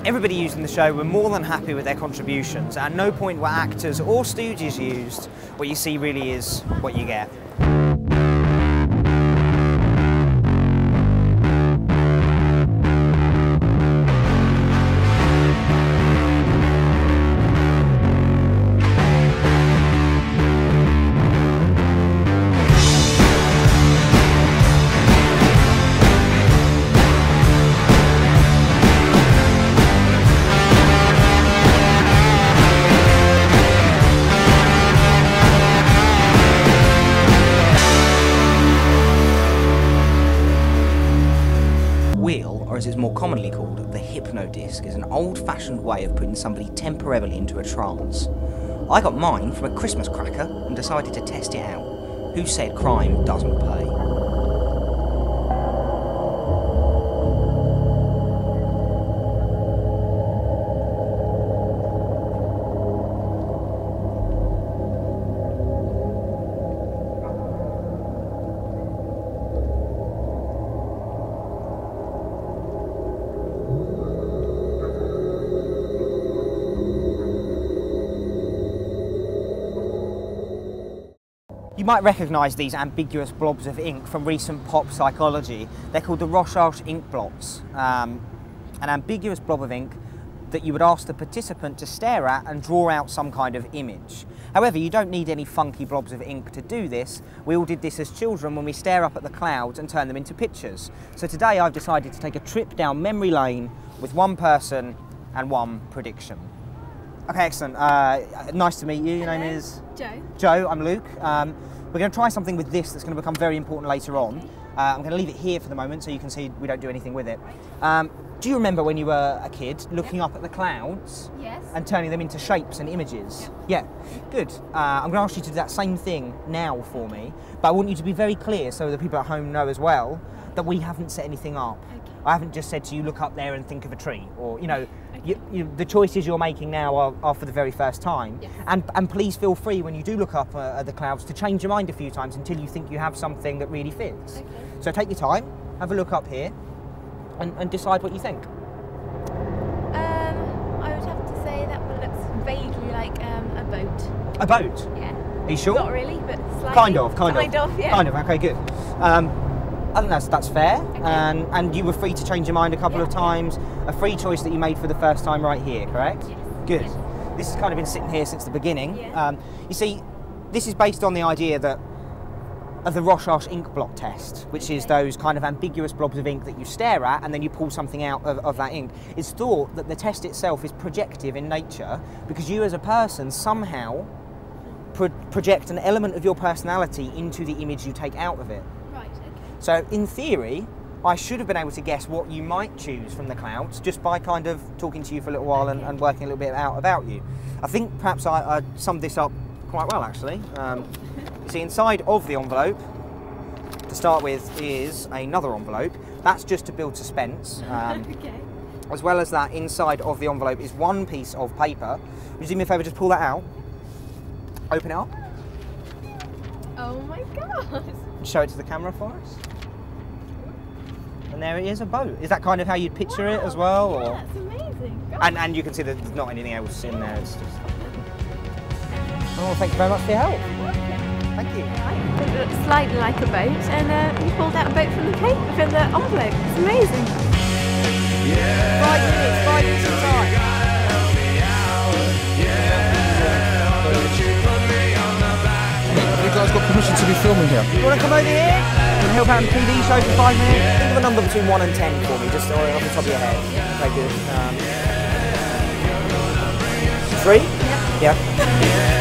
Everybody using the show were more than happy with their contributions. At no point were actors or stooges used. What you see really is what you get. Or as it's more commonly called, the hypnodisc is an old-fashioned way of putting somebody temporarily into a trance. I got mine from a Christmas cracker and decided to test it out. Who said crime doesn't pay? You might recognise these ambiguous blobs of ink from recent pop psychology. They're called the Rorschach ink blots. An ambiguous blob of ink that you would ask the participant to stare at and draw out some kind of image. However, you don't need any funky blobs of ink to do this. We all did this as children when we stare up at the clouds and turn them into pictures. So today I've decided to take a trip down memory lane with one person and one prediction. Okay, excellent. Nice to meet you. Your name is? Joe. Joe, I'm Luke. We're going to try something with this that's going to become very important later on. I'm going to leave it here for the moment so you can see we don't do anything with it. Do you remember when you were a kid looking up at the clouds and turning them into shapes and images? Yeah, good. I'm going to ask you to do that same thing now for me, but I want you to be very clear so the people at home know as well that we haven't set anything up. I haven't just said to you, look up there and think of a tree, or, you know, the choices you're making now are for the very first time. Yes. And please feel free when you do look up at the clouds to change your mind a few times until you think you have something that really fits. Okay. So take your time, have a look up here, and decide what you think. I would have to say that one looks vaguely like a boat. A boat? Yeah. Are you sure? Not really, but slightly. Kind of, yeah. Kind of, okay, good. I think that's fair, okay. And you were free to change your mind a couple of times. A free choice that you made for the first time right here, correct? Yes. Good. Yes. This has kind of been sitting here since the beginning. Yeah. You see, this is based on the idea that of the Rorschach ink blot test, which is those kind of ambiguous blobs of ink that you stare at and then you pull something out of that ink. It's thought that the test itself is projective in nature because you as a person somehow project an element of your personality into the image you take out of it. Right, okay. So in theory, I should have been able to guess what you might choose from the clouds just by kind of talking to you for a little while and working a little bit out about you. I think perhaps I summed this up quite well actually. You see, inside of the envelope, to start with, is another envelope. That's just to build suspense. Okay. As well as that, inside of the envelope is one piece of paper. Would you do me a favour, just pull that out, open it up. Oh my god. Show it to the camera for us. And there it is, a boat. Is that kind of how you'd picture it as well? Yeah, or? that's amazing. God. And you can see that there's not anything else in there. It's just... Oh, thank you very much for your help. Thank you. It looks slightly like a boat, and you pulled out a boat from the paper, from the envelope. It's amazing. Yeah, 5 minutes of time. Have you guys got permission to be filming here? You want to come over here and help out on the TV show for 5 minutes? Think of a number between 1 and 10 for me, just off the top of your head. Okay, good. 3? Yeah.